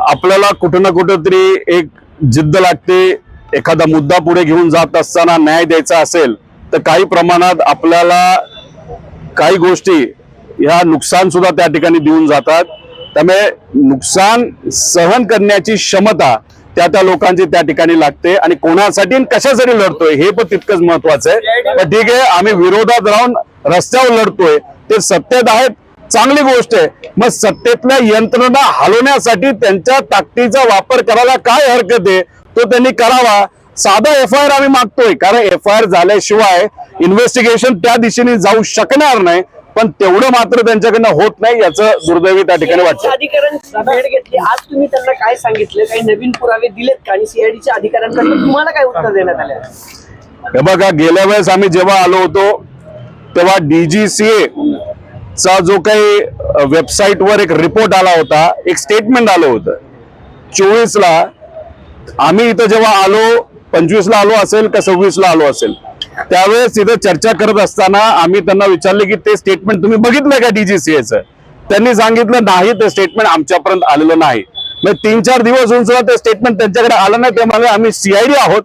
आपल्याला कुठं ना कुठंतरी एक जिद्द लागते। एखादा मुद्दा पुढे घेऊन जात असताना न्याय द्यायचा असेल तर काही प्रमाणात आपल्याला काही गोष्टी ह्या नुकसान सुद्धा त्या ठिकाणी देऊन जातात। त्यामुळे नुकसान सहन करण्याची क्षमता त्या लोकांची त्या ठिकाणी लागते आणि कोणासाठी आणि कशासाठी लढतोय हे पण तितकंच महत्वाचं आहे। पण ठीक आहे, आम्ही विरोधात राहून रस्त्यावर लढतोय ते सत्तेत आहेत, चांगली गोष्ट आहे। मग सत्तेतल्या यंत्रणा हलवण्यासाठी त्यांच्या ताकदीचा वापर करायला काय हरकत आहे, तो त्यांनी करावा। साधा FIR आम्ही मागतोय, कारण FIR झाल्याशिवाय इन्व्हेस्टिगेशन त्या दिशेने जाऊ शकणार नाही। पण तेवढं मात्र त्यांच्याकडनं होत नाही, याचं दुर्दैवी त्या ठिकाणी वाटतं। अधिकाऱ्यांची भेट घेतली आज, तुम्ही त्यांना काय सांगितलं, काही नवीन पुरावे दिलेत का? आणि CIDच्या अधिकाऱ्यांकडून तुम्हाला काय उत्तर देण्यात आलं? हे बघा, गेल्या वेळेस आम्ही जेव्हा आलो होतो तेव्हा DGCA चा जो काही वेबसाईटवर एक रिपोर्ट आला होता, एक स्टेटमेंट आलं होतं 24 ला। आम्ही इथं जेव्हा आलो 25 ला आलो असेल का 26 ला आलो असेल, त्यावेळेस इथं चर्चा करत असताना आम्ही त्यांना विचारले की ते स्टेटमेंट तुम्ही बघितलंय का DGCAचं? त्यांनी सांगितलं नाही, ते स्टेटमेंट आमच्यापर्यंत आलेलं नाही। मग 3-4 दिवस होऊन सुद्धा ते स्टेटमेंट त्यांच्याकडे आलं नाही। त्यामुळे आम्ही CID आहोत,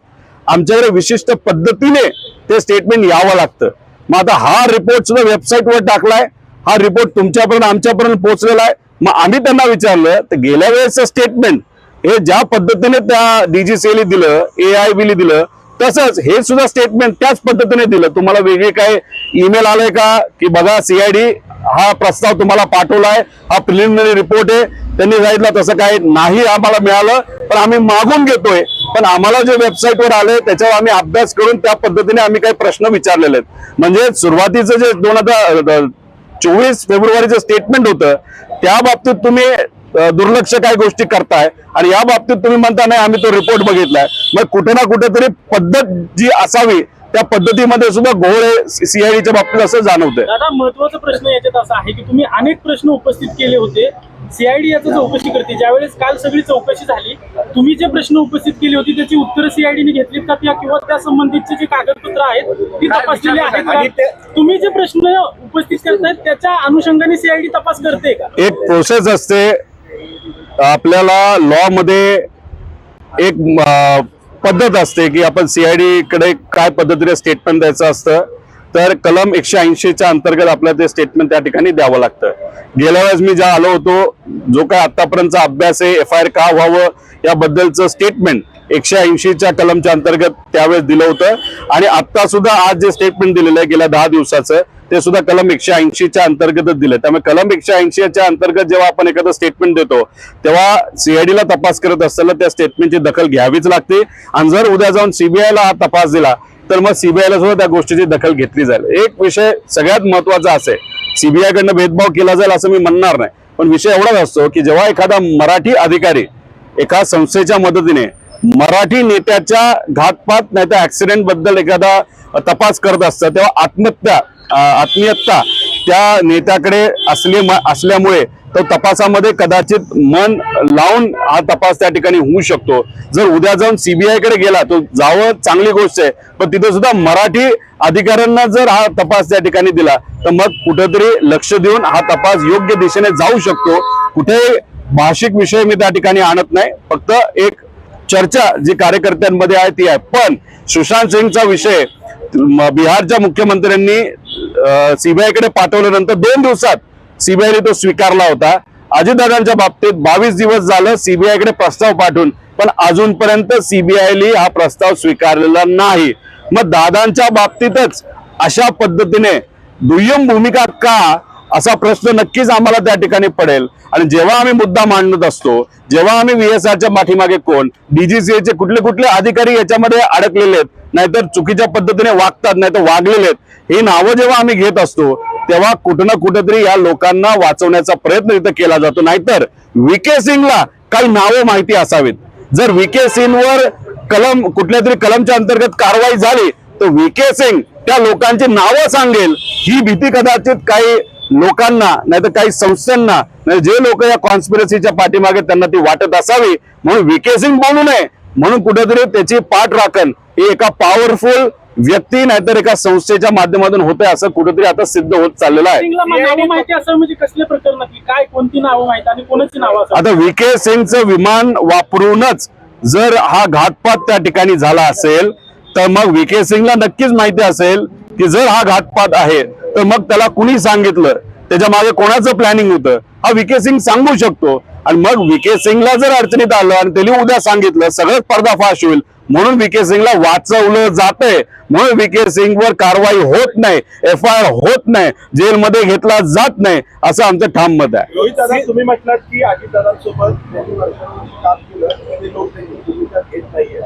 आमच्याकडे विशिष्ट पद्धतीने ते स्टेटमेंट यावं लागतं। मग आता हा रिपोर्ट सुद्धा वेबसाईटवर टाकलाय, हा रिपोर्ट तुमच्यापर्यंत आमच्यापर्यंत पोहोचलेला आहे। मग आम्ही त्यांना विचारलं तर गेल्या वेळेसचं स्टेटमेंट हे ज्या पद्धतीने त्या DGCA दिलं, AIB दिलं, तसंच हे सुद्धा स्टेटमेंट त्याच पद्धतीने दिलं। तुम्हाला वेगळे काय ईमेल आलंय का की बघा CID हा प्रस्ताव तुम्हाला पाठवलाय, हा प्रिलिमिनरी रिपोर्ट आहे, त्यांनी सांगितलं तसं काही नाही आम्हाला मिळालं, पण आम्ही मागून घेतोय। पण आम्हाला जे वेबसाईटवर आले त्याच्यावर आम्ही अभ्यास करून त्या पद्धतीने आम्ही काही प्रश्न विचारलेले आहेत। म्हणजे सुरुवातीचं जे 2024 फेब्रुवारीचं स्टेटमेंट होतं त्या बाबतीत तुम्ही दुर्लक्ष काय गोष्टी करताय आणि या बाबतीत तुम्ही म्हणता नाही आम्ही तो रिपोर्ट बघितलाय। मग कुठे ना कुठेतरी पद्धत जी असावी त्या पद्धतीमध्ये सुद्धा घोळ CIDच्या बाबतीत असं जाणवतंय। दादा, महत्वाचा प्रश्न याच्यात असा आहे की तुम्ही अनेक प्रश्न उपस्थित केले होते, CID याचं चौकशी करते। ज्यावेळेस काल सगळी चौकशी झाली, तुम्ही जे प्रश्न उपस्थित केली होती त्याची उत्तरं CIDने घेतलीत का, किंवा त्या संबंधितचे जे कागदपत्र आहेत ती तपासलेली आहेत का? तुम्ही जे प्रश्न उपस्थित करतायत त्याच्या अनुषंगाने CID तपास करते का? एक प्रोसेस असते आपल्याला लॉ मध्ये, एक पद्धत असते की आपण CID कडे काय पद्धतीने स्टेटमेंट द्यायचं असतं। तर कलम 180च्या अंतर्गत आपल्याला ते स्टेटमेंट त्या ठिकाणी द्यावं लागतं। गेल्या वेळेस मी ज्या आलो होतो, जो काय आतापर्यंतचा अभ्यास आहे FIR का व्हावं याबद्दलचं स्टेटमेंट 180च्या कलमच्या अंतर्गत त्यावेळेस दिलं होतं। आणि आता सुद्धा आज जे स्टेटमेंट दिलेलं आहे गेल्या 10 दिवसाचं, ते सुद्धा कलम 180च्या अंतर्गतच दिलं। त्यामुळे कलम 180च्या अंतर्गत जेव्हा आपण एखादं स्टेटमेंट देतो तेव्हा CIDला तपास करत असताना त्या स्टेटमेंटची दखल घ्यावीच लागते। आणि जर उद्या जाऊन CBIला हा तपास दिला तर मग CBIला सुद्धा त्या गोष्टीची दखल घेतली जाईल। एक विषय सगळ्यात महत्वाचा असे, CBI कडनं भेदभाव केला जाईल असं मी म्हणणार नाही, पण विषय एवढाच असतो की जेव्हा एखादा मराठी अधिकारी एका संस्थेच्या मदतीने मराठी नेत्याच्या घातपात नाही तर ऍक्सिडेंट बद्दल एखादा तपास करत असतं, तेव्हा आत्मीयता त्या नेत्याकडे असल्यामुळे तो तपासामध्ये कदाचित मन लावून हा तपास त्या ठिकाणी होऊ शकतो। जर उद्या जाऊन CBI कडे गेला तो जावं, चांगली गोष्ट आहे, पण तिथे सुद्धा मराठी अधिकाऱ्यांना जर हा तपास त्या ठिकाणी दिला तर मग कुठेतरी लक्ष देऊन हा तपास योग्य दिशेने जाऊ शकतो। कुठे भाषिक विषय मी त्या ठिकाणी आणत नाही, फक्त एक चर्चा जी कार्यकर्त्यांमध्ये आहे ती आहे। पण सुशांत सिंगचा विषय बिहारच्या मुख्यमंत्र्यांनी CBI कडे पाठवल्यानंतर 2 दिवसात CBIने तो स्वीकारला होता। अजितदादांच्या बाबतीत 22 दिवस झालं CBI कडे प्रस्ताव पाठवून, पण अजूनपर्यंत CBIने हा प्रस्ताव स्वीकारलेला नाही। मग दादांच्या बाबतीतच अशा पद्धतीने दुय्यम भूमिका का, असा प्रश्न नक्कीच आम्हाला त्या ठिकाणी पडेल। आणि जेव्हा आम्ही मुद्दा मांडत असतो, जेव्हा आम्ही VSRच्या पाठीमागे कोण, DGCAचे कुठले अधिकारी याच्यामध्ये अडकलेले आहेत, नाहीतर चुकीच्या पद्धतीने वागतात, नाहीतर वागलेले आहेत, ही नावं जेव्हा आम्ही घेत असतो तेव्हा कुठं ना कुठेतरी या लोकांना वाचवण्याचा प्रयत्न इथं केला जातो। नाहीतर VK सिंगला काही नावं माहिती असावीत। जर VK सिंगवर कुठल्या तरी कलमच्या अंतर्गत कारवाई झाली तर VK सिंग त्या लोकांची नावं सांगेल, ही भीती कदाचित काही लोकांना नाहीतर काही संस्थांना, जे लोक या कॉन्स्पिरसीच्या पाठीमागे त्यांना ती वाटत असावी, म्हणून VK सिंग बोलू नये म्हणून कुठेतरी त्याची पाठराखण ही एका पॉवरफुल व्यक्ती नाहीतर एका संस्थेच्या माध्यमातून होतंय असं कुठेतरी आता सिद्ध होत चाललेलं आहे. नावं माहिती असं म्हणजे कसल्या प्रकरणातली काय कोणती नावं माहिती आणि कोणाची नावं असं आता व्हीके सिंगचं विमान वापरूनच जर हा घातपात त्या ठिकाणी झाला असेल तर मग व्हीके सिंगला नक्कीच माहिती असेल की जर हा घातपात आहे तर मग त्याला कुणी सांगितलं, त्याच्या मागे कोणाचं प्लॅनिंग होतं, हा व्हीके सिंग सांगू शकतो. आणि मग व्हीके सिंगला जर अडचणीत आलं आणि त्यांनी उद्या सांगितलं सगळंच पर्दाफाश होईल म्हणून व्हीके सिंगला वाचवलं जातंय, म्हणून व्हीके सिंगवर कारवाई होत नाही, FIR होत नाही, जेलमध्ये घेतला जात नाही असं आमचं ठाम मत आहे. रोहित दादा, तुम्ही म्हटलात की अजितदादांसोबत त्यांनी वर्षांपूर्वी काम केलं ते लोक त्यांची भूमिका घेत नाहीये.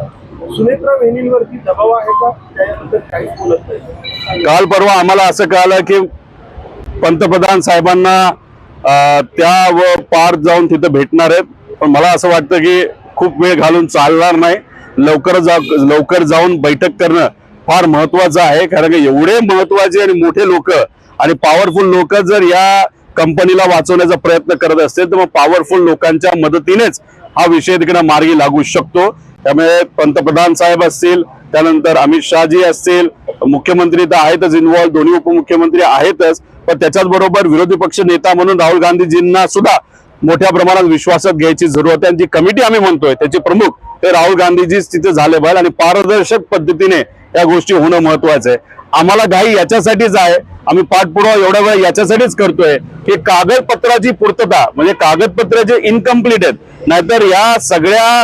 सुनेत्रा वहिनींवरती दबाव आहे का? त्याबद्दल काहीच बोलत नाही. काल परवा आम्हाला असं कळालं की पंतप्रधान साहेबांना त्या व पार जाऊन तिथं भेटणार आहेत, पण मला असं वाटतं की खूप वेळ घालून चालणार नाही. लवकर जाऊन बैठक करणं फार महत्वाचं आहे, कारण की एवढे महत्वाचे आणि मोठे लोक आणि पॉवरफुल लोक जर या कंपनीला वाचवण्याचा प्रयत्न करत असतील तर मग पॉवरफुल लोकांच्या मदतीनेच हा विषय तिकडे मार्गी लागू शकतो. त्यामुळे पंतप्रधान साहेब असतील, त्यानंतर अमित शहाजी असतील, मुख्यमंत्री तर आहेतच इन्व्हॉल्व, दोन्ही उपमुख्यमंत्री आहेतच, पण त्याच्याच बरोबर विरोधी पक्ष नेता म्हणून राहुल गांधीजींना सुद्धा मोठ्या प्रमाणात विश्वासात घ्यायची जरूरत आहे. जी कमिटी आम्ही म्हणतोय त्याचे प्रमुख हे राहुल गांधीजीच तिथे झाले पाहिजे आणि पारदर्शक पद्धतीने या गोष्टी होणं महत्वाचं आहे. आम्हाला घाई याच्यासाठीच आहे, आम्ही पाठपुरावा एवढा वेळ याच्यासाठीच करतोय की कागदपत्राची पूर्तता म्हणजे कागदपत्र जे इनकम्प्लीट आहेत, नाहीतर या सगळ्या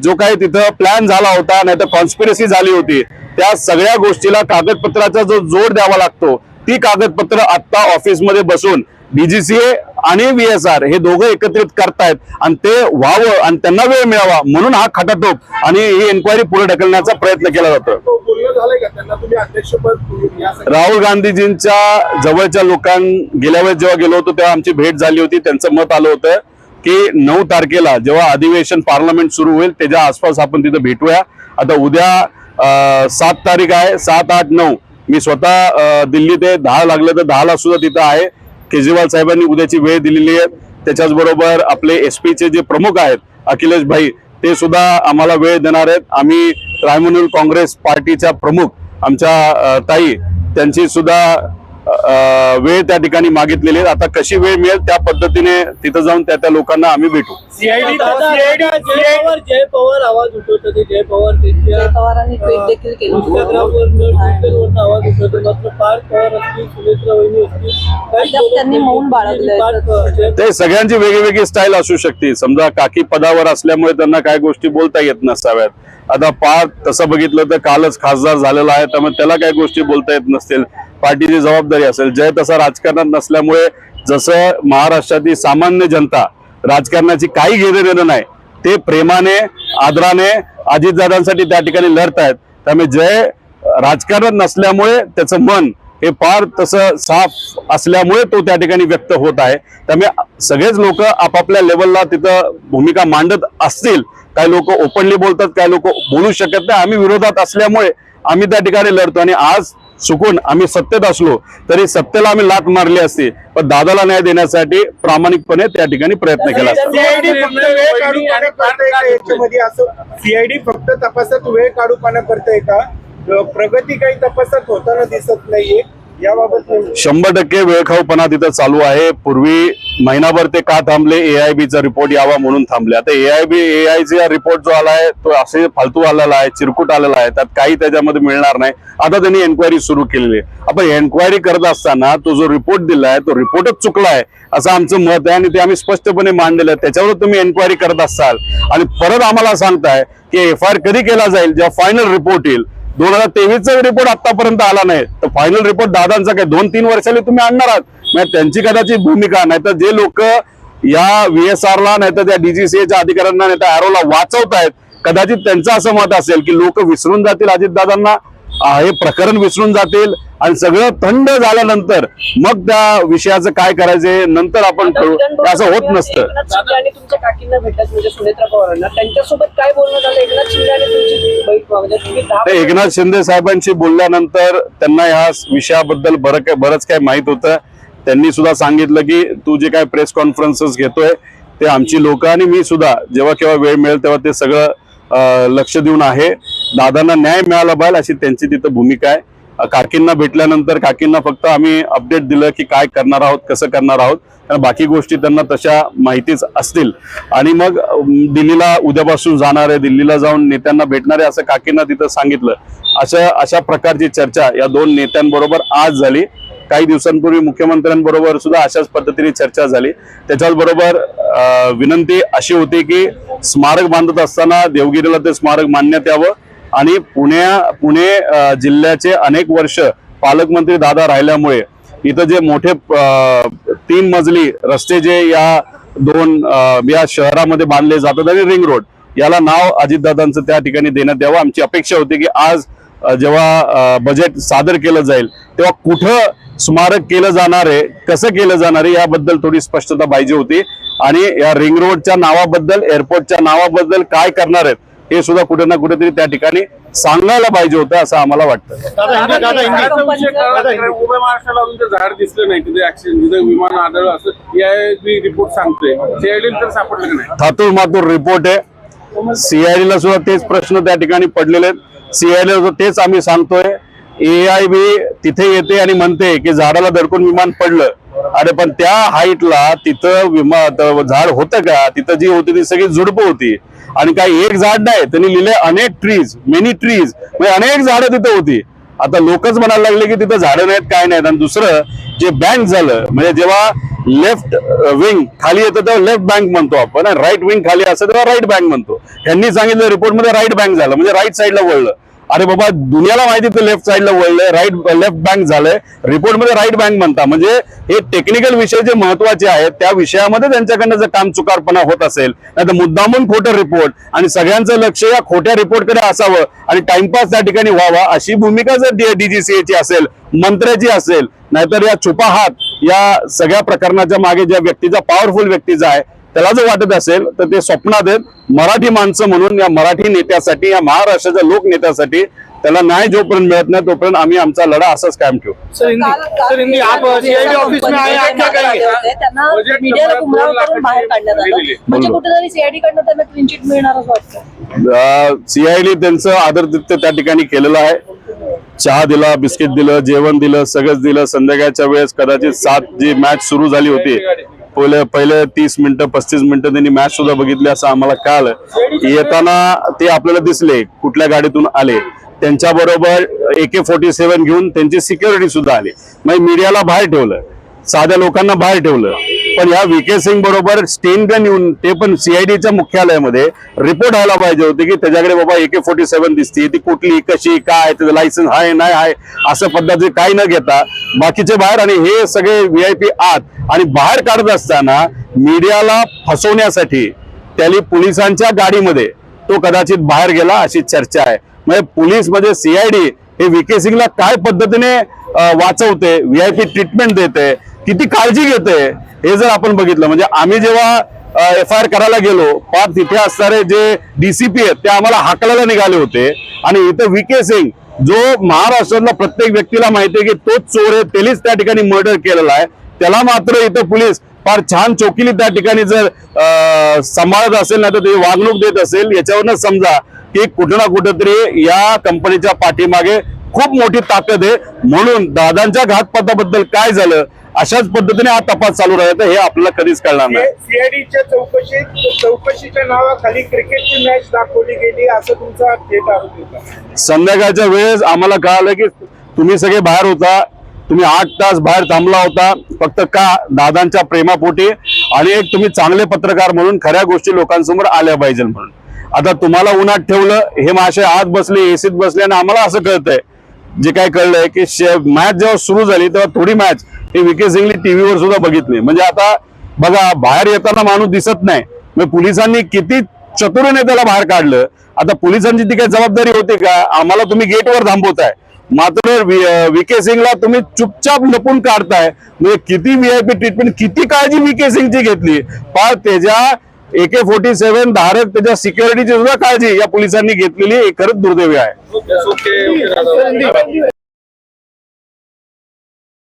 जो काही तिथं प्लॅन झाला होता नाहीतर कॉन्स्पिरसी झाली होती त्या सगळ्या गोष्टीला कागदपत्राचा जो जोड द्यावा लागतो ती कागदपत्र आता ऑफिसमध्ये बसून DGCA आणि VSR हे दोघं एकत्रित करतायत आणि ते व्हावं आणि त्यांना वेळ मिळावा म्हणून हा खटाटोप आणि ही एन्क्वायरी पुढे ढकलण्याचा प्रयत्न केला जातो. बोलणं झालंय का त्यांना? तुम्ही अध्यक्षपद राहुल गांधीजींच्या जवळच्या गेल्या वेळेस जेव्हा गेलो होतो तेव्हा आमची भेट झाली होती. त्यांचं मत आलं होतं की 9 तारखेला जेव्हा अधिवेशन पार्लमेंट सुरू होईल त्याच्या आसपास आपण तिथं भेटूया. आता उद्या 7 तारीख आहे, 7, 8, 9 मी स्वतः दिल्ली ते 10 लागलं तर 10ला सुद्धा तिथं आहे. केजरीवाल साहेबांनी उद्याची वेळ दिलेली आहे. त्याच्याच बरोबर आपले SP चे जे प्रमुख आहेत अखिलेश भाई ते सुद्धा आम्हाला वेळ देणार आहेत. आम्ही तृणमूल काँग्रेस पार्टीच्या प्रमुख आमच्या ताई त्यांची सुद्धा वेळ त्या ठिकाणी मागितलेली आहे. आता कशी वेळ मिळेल त्या पद्धतीने तिथं जाऊन त्या लोकांना आम्ही भेटू. जय पवार आवाज उठवतात, जय पवार जय पवारांनी ट्विट देखील केलं. इंस्टाग्रामवर आवाज उठवतात, मात्र पार्थ पवार असतील, सुनेत्रा वहिनी असतील, त्यांनी मौन बाळगलंय. ते सगळ्यांची वेगळी स्टाईल असू शकते. समजा काकी पदावर असल्यामुळे त्यांना काय गोष्टी बोलता येत नसाव्यात. आता पार्थ तसं बघितलं तर कालच खासदार झालेला आहे, त्यामुळे त्याला काय गोष्टी बोलता येत नसतील, पार्टीची जबाबदारी असेल. जय तसा राजकारणात नसल्यामुळे जसं महाराष्ट्रातील सामान्य जनता राजकारणाची काही घेणं देणं नाही, ते प्रेमाने आदराने अजितदादांसाठी त्या ठिकाणी लढतायत. त्यामुळे जय राजकारणात नसल्यामुळे त्याचं मन हे फार तसं साफ असल्यामुळे तो त्या ठिकाणी व्यक्त होत आहे. त्यामुळे सगळेच लोक आपापल्या लेवलला तिथं भूमिका मांडत असतील. काही लोक ओपनली बोलतात, काही लोक बोलू शकत नाही. आम्ही विरोधात असल्यामुळे आम्ही त्या ठिकाणी लढतो आणि आज चुकून आम्ही सत्तेत असलो तरी सत्तेला आम्ही लाथ मारली असती, पण दादाला न्याय देण्यासाठी प्रामाणिकपणे त्या ठिकाणी प्रयत्न केला असता. CID फक्त तपासात वेळ काढूपणा करताय का? प्रगती काही तपासात होताना दिसत नाहीये, याबाबत 100% वेळखाऊपणा तिथं चालू आहे. पूर्वी महिनाभर ते का थांबले? AIBचा रिपोर्ट यावा म्हणून थांबले. आता AIचा रिपोर्ट जो आलाय तो असे फालतू आलेला आहे, चिरकुट आलेला आहे, त्यात काही त्याच्यामध्ये मिळणार नाही. आता त्यांनी एन्क्वायरी सुरू केलेली आहे. आपण एन्क्वायरी करत असताना तो जो रिपोर्ट दिलाय तो रिपोर्टच चुकला आहे असं आमचं मत आहे आणि ते आम्ही स्पष्टपणे मांडलेलं आहे. त्याच्यावर तुम्ही एन्क्वायरी करत असाल आणि परत आम्हाला सांगताय की FIR कधी केला जाईल? जेव्हा फायनल रिपोर्ट येईल. 2023चा रिपोर्ट आतापर्यंत आला नाही तर फायनल रिपोर्ट दादांचा काय 2-3 वर्षांनी तुम्ही आणणार आहात? म्हणजे त्यांची कदाचित भूमिका नाही तर जे लोक या VSRला नाही तर त्या DGCAच्या अधिकाऱ्यांना नाही तर ARROला वाचवतायत कदाचित त्यांचं असं मत असेल की लोक विसरून जातील अजितदादांना, हे प्रकरण विसरून जातील आणि सगळं थंड झाल्यानंतर मग त्या विषयाचं काय करायचे नंतर आपण करू. असं होत नसतं. एकनाथ शिंदे आणि तुमच्या काकींना भेटत म्हणजे सुनेत्रा पवारांना त्यांच्यासोबत काय बोलणं झालं? एकनाथ शिंदे आणि तुमची बैठक म्हणजे तुम्ही 10 ते एकनाथ शिंदे साहेबांशी बोलल्यानंतर त्यांना ह्या विषयाबद्दल बरंच काय माहित होतं. त्यांनी सुद्धा सांगितलं की तू जे काय प्रेस कॉन्फरन्सेस घेतोय ते आमची लोक आणि मी सुद्धा जेव्हा केव्हा वेळ मिळेल तेव्हा ते सगळं लक्ष देऊन आहे. दादांना न्याय मिळाला पाहिजे अशी त्यांची तिथं भूमिका आहे. काकींना भेटल्यानंतर काकींना फक्त आम्ही अपडेट दिलं की काय करणार आहोत, कसं करणार आहोत, कारण बाकी गोष्टी त्यांना तशा माहितीच असतील. आणि मग दिल्लीला उद्यापासून जाणार आहे, दिल्लीला जाऊन नेत्यांना भेटणार आहे असं काकींना तिथं सांगितलं. अशा प्रकारची चर्चा या दोन नेत्यांबरोबर आज झाली. काही दिवसांपूर्वी मुख्यमंत्र्यांबरोबर सुद्धा अशाच पद्धतीने चर्चा झाली. त्याच्याचबरोबर विनंती अशी होती की स्मारक बांधत असताना देवगिरीला ते स्मारक मानण्यात यावं आणि पुणे जिल्ह्याचे अनेक वर्ष पालकमंत्री दादा राहिल्यामुळे इथं जे मोठे 3 मजली रस्ते जे या शहरामध्ये बांधले जातात आणि रिंग रोड याला नाव अजितदादांचं त्या ठिकाणी देण्यात यावं. आमची अपेक्षा होती की आज जेव्हा बजेट सादर केलं जाईल तेव्हा कुठं स्मारक केलं जाणार आहे, कसं केलं जाणार आहे याबद्दल थोडी स्पष्टता पाहिजे होती. आणि या रिंग रोडच्या नावाबद्दल, एअरपोर्टच्या नावाबद्दल काय करणार आहेत हे सुद्धा कुठे ना कुठेतरी त्या ठिकाणी सांगायला पाहिजे होतं असं आम्हाला वाटतं. उभ्या महाराष्ट्राला अजून ते झाड दिसलं नाही, तिथे ऍक्सिडेंट, तिथे विमान आदळलं असं या रिपोर्ट सांगतोय. सीआयडी तर सापडलं की नाही? थातूर मातूर रिपोर्ट आहे. सीआयडीला सुद्धा तेच प्रश्न त्या ठिकाणी पडलेले आहेत. सीआयडीला तेच आम्ही सांगतोय. AIB तिथे येते आणि म्हणते की झाडाला धडकून विमान पडलं. अरे पण त्या हाईटला तिथं झाड होतं का? तिथं जी होती ती सगळी झुडपं होती आणि काही एक झाड नाही. त्यांनी लिहिले अनेक ट्रीज, मेनी ट्रीज, म्हणजे अनेक झाडं तिथं होती. आता लोकच म्हणायला लागले की तिथं झाडं नाहीत, काय नाहीत. आणि दुसरं जे बँक झालं, म्हणजे जेव्हा लेफ्ट विंग खाली येतं तेव्हा लेफ्ट बँक म्हणतो आपण, राईट विंग खाली असतं तेव्हा राईट बँक म्हणतो. यांनी सांगितलं रिपोर्टमध्ये राईट बँक झालं, म्हणजे राईट साईडला वळलं. अरे बाबा, दुनियाला माहिती तर लेफ्ट साईडला वळलंय, लेफ्ट बँक झालंय, रिपोर्टमध्ये राईट बँक म्हणता. म्हणजे हे टेक्निकल विषय जे महत्वाचे आहेत त्या विषयामध्ये त्यांच्याकडनं जर काम चुकारपणा होत असेल, नाही तर मुद्दामून खोटं रिपोर्ट आणि सगळ्यांचं लक्ष या खोट्या रिपोर्टकडे असावं आणि टाइमपास त्या ठिकाणी व्हावा अशी भूमिका जर DGCA ची असेल, मंत्र्याची असेल, नाहीतर या छुपा हात या सगळ्या प्रकरणाच्या मागे ज्या व्यक्तीचा, पॉवरफुल व्यक्तीचा आहे त्याला जर वाटत असेल तर ते स्वप्नात आहेत. मराठी माणसं म्हणून या मराठी नेत्यासाठी, या महाराष्ट्राच्या लोकनेत्यासाठी त्याला न्याय जोपर्यंत मिळत नाही तोपर्यंत आम्ही आमचा लढा असाच कायम ठेवू. त्यांना मीडियाला गुमराह करून बाहेर काढण्यात आलं. म्हणजे कुठेतरी सीआयडी कडनं त्यांना क्लीन चिट मिळणार असं वाटतं. CID त्यांचं आदरातिथ्य त्या ठिकाणी केलेलं आहे. चहा दिला, बिस्किट दिलं, जेवण दिलं, सगळंच दिलं. संध्याकाळच्या वेळेस कदाचित 7 जी मॅच सुरू झाली होती, पहिले 30 मिनिटं 35 मिनिटं त्यांनी मॅच सुद्धा बघितली असं आम्हाला कळलं. येताना ते आपल्याला दिसले, कुठल्या गाडीतून आले, त्यांच्याबरोबर AK-47 घेऊन त्यांची सिक्युरिटी सुद्धा आली. मग मीडियाला बाहेर ठेवलं, साध्या लोकांना बाहेर ठेवलं. पण या VK सिंग बरोबर स्टेन गन येऊन, ते पण CIDच्या मुख्यालयामध्ये रिपोर्ट व्हायला पाहिजे होते की त्याच्याकडे बाबा AK-47 दिसते, ती कुठली, कशी, काय, त्याचं लायसन्स आहे नाही आहे असं पद्धती काही न घेता बाकीचे बाहेर आणि हे सगळे VIP आत. आणि बाहेर काढत असताना मीडियाला फसवण्यासाठी त्याने पोलिसांच्या गाडीमध्ये तो कदाचित बाहेर गेला अशी चर्चा आहे. म्हणजे पोलीस म्हणजे CID हे VK सिंगला काय पद्धतीने वाचवते, VIP ट्रीटमेंट देते, किती काळजी घेते हे जर आपण बघितलं. म्हणजे आम्ही जेव्हा FIR करायला गेलो, पार तिथे असणारे जे DCP आहेत ते आम्हाला हाकलायला निघाले होते. आणि इथं VK सिंग जो महाराष्ट्रातला प्रत्येक व्यक्तीला माहिती आहे की तोच चोर आहे, त्यानेच त्या ठिकाणी मर्डर केलेला आहे, त्याला मात्र इथं पोलीस फार छान चौकीली त्या ठिकाणी जर सांभाळत असेल, नाही तर ते वागणूक देत असेल, याच्यावरनं समजा की कुठं ना कुठंतरी या कंपनीच्या पाठीमागे खूप मोठी ताकद आहे. म्हणून दादांच्या घातपाताबद्दल काय झालं अशाच पद्धतीने हा तपास चालू राहतो हे आपल्याला कधीच कळणार नाही. सीआयडीच्या चौकशीच्या नावाखाली क्रिकेटची मॅच दाखवली गेली असं तुमचा थेट आरोप होता. संध्याकाळच्या वेळेस आम्हाला कळालं की तुम्ही सगळे बाहेर होता, तुम्ही 8 तास बाहेर थांबला होता फक्त का? दादांच्या प्रेमापोटी आणि एक तुम्ही चांगले पत्रकार म्हणून खऱ्या गोष्टी लोकांसमोर आल्या पाहिजे म्हणून. आता तुम्हाला उन्हात ठेवलं, हे मासे आत बसले, एसीत बसले आणि आम्हाला असं कळतंय, जे काय कळलंय की मॅच जेव्हा सुरू झाली तेव्हा थोडी मॅच हे VK सिंगनी टीव्हीवर सुद्धा बघितली. म्हणजे आता बघा, बाहेर येताना माणूस दिसत नाही, मग पोलिसांनी किती चतुरीने त्याला बाहेर काढलं. आता पोलिसांची ती काही जबाबदारी होती का? आम्हाला तुम्ही गेटवर थांबवताय, मात्र VK सिंगला तुम्ही चुपचाप लपून काढताय. म्हणजे किती VIP ट्रीटमेंट, किती काळजी VK सिंगची घेतली. पण त्याच्या AK-47 धारक त्याच्या सिक्युरिटीची सुद्धा काळजी या पोलिसांनी घेतलेली खरंच दुर्दैवी आहे.